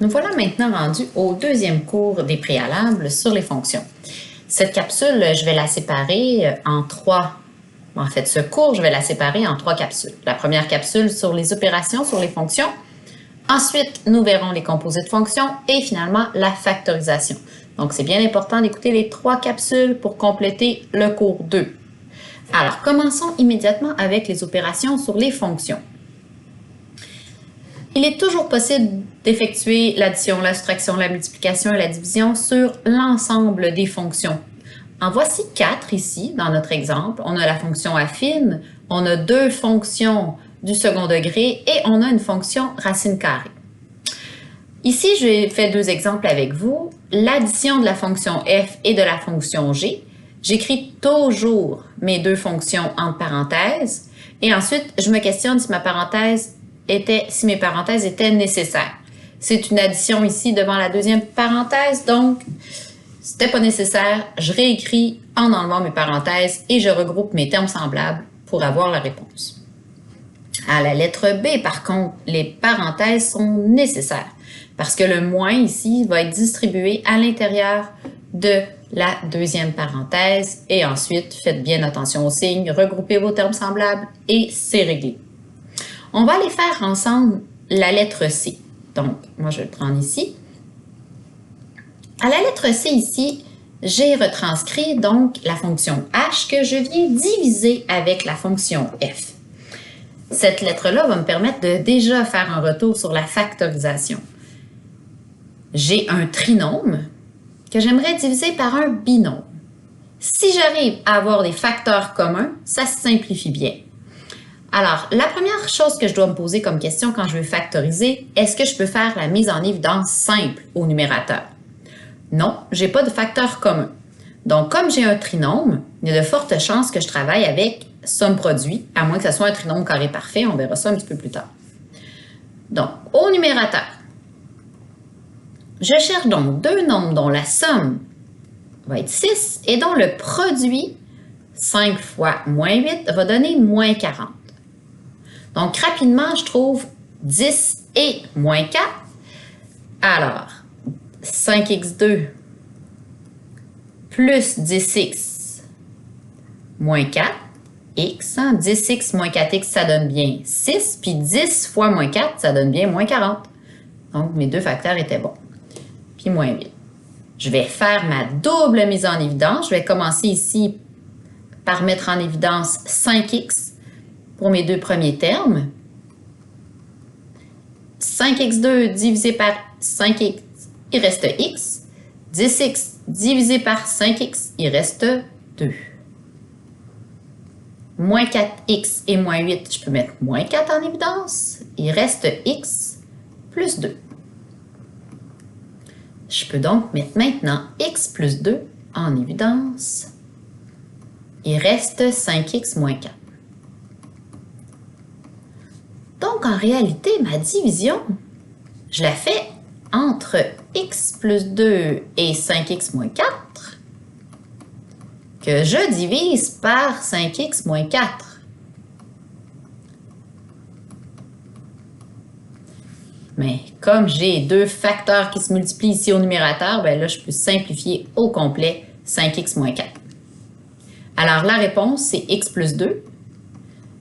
Nous voilà maintenant rendus au deuxième cours des préalables sur les fonctions. Cette capsule, je vais la séparer en trois. En fait, ce cours, je vais la séparer en trois capsules. La première capsule sur les opérations sur les fonctions. Ensuite, nous verrons les composés de fonctions et finalement la factorisation. Donc, c'est bien important d'écouter les trois capsules pour compléter le cours 2. Alors, commençons immédiatement avec les opérations sur les fonctions. Il est toujours possible d'effectuer l'addition, la soustraction, la multiplication et la division sur l'ensemble des fonctions. En voici 4 ici, dans notre exemple. On a la fonction affine, on a 2 fonctions du second degré et on a une fonction racine carrée. Ici, j'ai fait 2 exemples avec vous. L'addition de la fonction f et de la fonction g. J'écris toujours mes 2 fonctions entre parenthèses et ensuite, je me questionne si mes parenthèses étaient nécessaires. C'est une addition ici devant la deuxième parenthèse, donc c'était pas nécessaire. Je réécris en enlevant mes parenthèses et je regroupe mes termes semblables pour avoir la réponse. À la lettre B, par contre, les parenthèses sont nécessaires parce que le moins ici va être distribué à l'intérieur de la deuxième parenthèse et ensuite, faites bien attention aux signes, regroupez vos termes semblables et c'est réglé. On va aller faire ensemble la lettre C. Donc, moi, je vais le prendre ici. À la lettre C ici, j'ai retranscrit donc la fonction h que je viens diviser avec la fonction f. Cette lettre-là va me permettre de déjà faire un retour sur la factorisation. J'ai un trinôme que j'aimerais diviser par un binôme. Si j'arrive à avoir des facteurs communs, ça se simplifie bien. Alors, la première chose que je dois me poser comme question quand je veux factoriser, est-ce que je peux faire la mise en évidence simple au numérateur? Non, je n'ai pas de facteur commun. Donc, comme j'ai un trinôme, il y a de fortes chances que je travaille avec somme-produit, à moins que ce soit un trinôme carré parfait, on verra ça un petit peu plus tard. Donc, au numérateur, je cherche donc 2 nombres dont la somme va être 6 et dont le produit, 5 fois moins 8, va donner moins 40. Donc, rapidement, je trouve 10 et moins 4. Alors, 5x2 plus 10x moins 4, x. 10x moins 4x, ça donne bien 6. Puis 10 fois moins 4, ça donne bien moins 40. Donc, mes 2 facteurs étaient bons. Puis moins 8. Je vais faire ma double mise en évidence. Je vais commencer ici par mettre en évidence 5x. Pour mes 2 premiers termes, 5x2 divisé par 5x, il reste x. 10x divisé par 5x, il reste 2. Moins 4x et moins 8, je peux mettre moins 4 en évidence. Il reste x plus 2. Je peux donc mettre maintenant x plus 2 en évidence. Il reste 5x moins 4. Donc, en réalité, ma division, je la fais entre x plus 2 et 5x moins 4, que je divise par 5x moins 4. Mais comme j'ai 2 facteurs qui se multiplient ici au numérateur, bien là, je peux simplifier au complet 5x moins 4. Alors, la réponse, c'est x plus 2.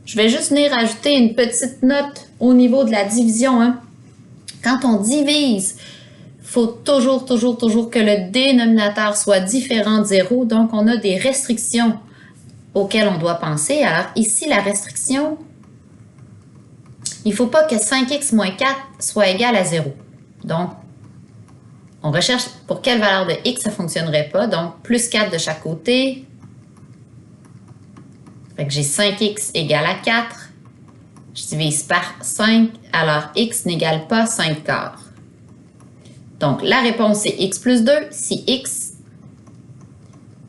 Je vais juste venir ajouter une petite note au niveau de la division. Quand on divise, il faut toujours que le dénominateur soit différent de 0. Donc, on a des restrictions auxquelles on doit penser. Alors, ici, la restriction, il ne faut pas que 5x moins 4 soit égal à 0. Donc, on recherche pour quelle valeur de x ça ne fonctionnerait pas. Donc, plus 4 de chaque côté. Fait que j'ai 5x égale à 4. Je divise par 5, alors x n'égale pas 5 quarts. Donc, la réponse est x plus 2 si x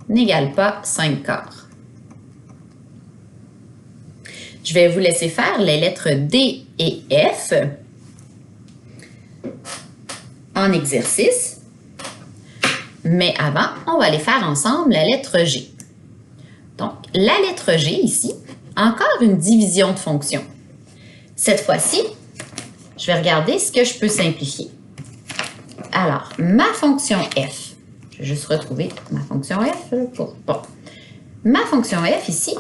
n'égale pas 5 quarts. Je vais vous laisser faire les lettres D et F en exercice. Mais avant, on va aller faire ensemble la lettre G. Donc, la lettre G ici, encore une division de fonction. Cette fois-ci, je vais regarder ce que je peux simplifier. Alors, ma fonction f, je vais juste retrouver ma fonction f. Bon. Ma fonction f ici,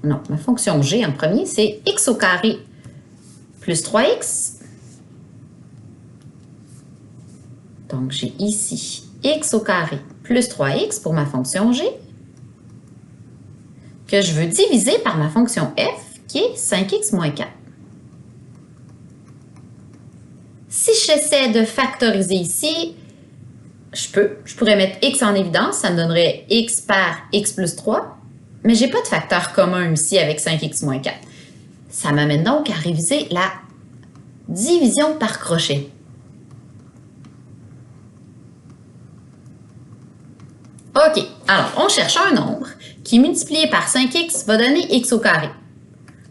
non, ma fonction g en premier, c'est x au carré plus 3x. Donc, j'ai ici x au carré plus 3x pour ma fonction g, que je veux diviser par ma fonction f, qui est 5x moins 4. Si j'essaie de factoriser ici, je pourrais mettre x en évidence, ça me donnerait x par x plus 3, mais je n'ai pas de facteur commun ici avec 5x moins 4. Ça m'amène donc à réviser la division par crochet. OK, alors on cherche un nombre qui multiplié par 5x va donner x au carré.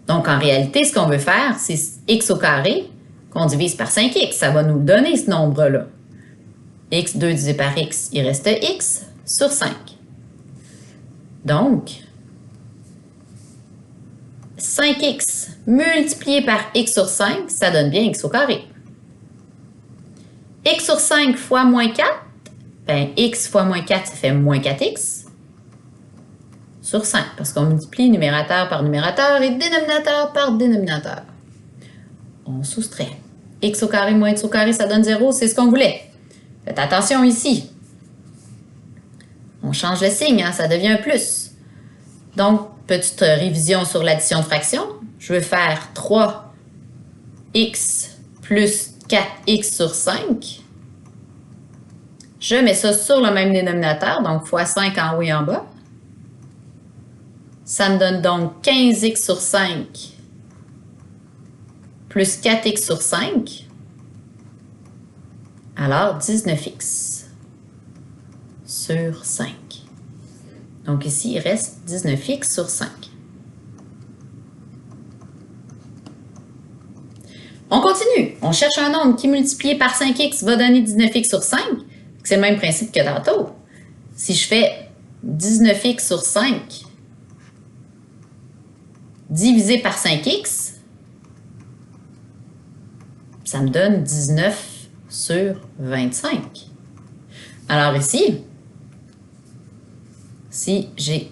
Donc en réalité, ce qu'on veut faire, c'est x au carré qu'on divise par 5x. Ça va nous donner ce nombre-là. x2 divisé par x, il reste x sur 5. Donc, 5x multiplié par x sur 5, ça donne bien x au carré. X sur 5 fois moins 4, ben x fois moins 4, ça fait moins 4x sur 5, parce qu'on multiplie numérateur par numérateur et dénominateur par dénominateur. On soustrait. X au carré moins x au carré, ça donne 0, c'est ce qu'on voulait. Faites attention ici. On change le signe, hein, ça devient un plus. Donc, petite révision sur l'addition de fractions. Je veux faire 3x plus 4x sur 5. Je mets ça sur le même dénominateur, donc fois 5 en haut et en bas. Ça me donne donc 15x sur 5 plus 4x sur 5. Alors, 19x sur 5. Donc ici, il reste 19x sur 5. On continue. On cherche un nombre qui, multiplié par 5x, va donner 19x sur 5. C'est le même principe que tantôt. Si je fais 19x sur 5 divisé par 5x, ça me donne 19 sur 25. Alors ici, si j'ai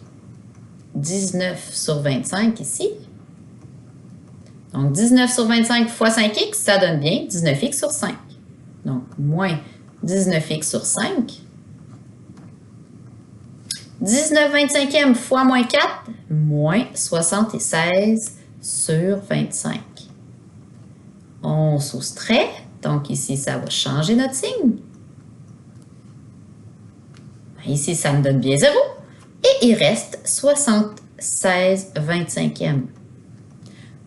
19 sur 25 ici, donc 19 sur 25 fois 5x, ça donne bien 19x sur 5. Donc, moins 19x sur 5. 19 25e fois moins 4, moins 76 sur 25. On soustrait, donc ici, ça va changer notre signe. Ici, ça me donne bien 0. Et il reste 76 25e.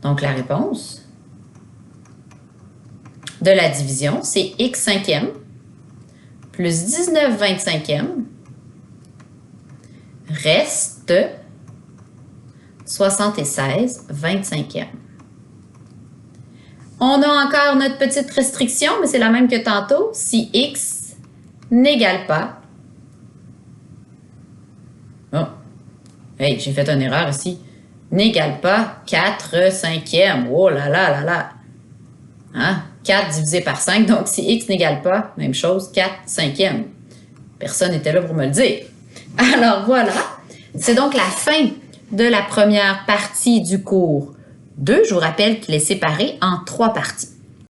Donc, la réponse de la division, c'est x 5e plus 19 25e reste 76 25e. On a encore notre petite restriction, mais c'est la même que tantôt. Si x n'égale pas... Oh, hey, j'ai fait une erreur ici. N'égale pas 4 cinquièmes. Oh là là là là. Hein? 4 divisé par 5, donc si x n'égale pas, même chose, 4 cinquièmes. Personne n'était là pour me le dire. Alors voilà, c'est donc la fin de la première partie du cours 2. Je vous rappelle qu'il est séparé en 3 parties.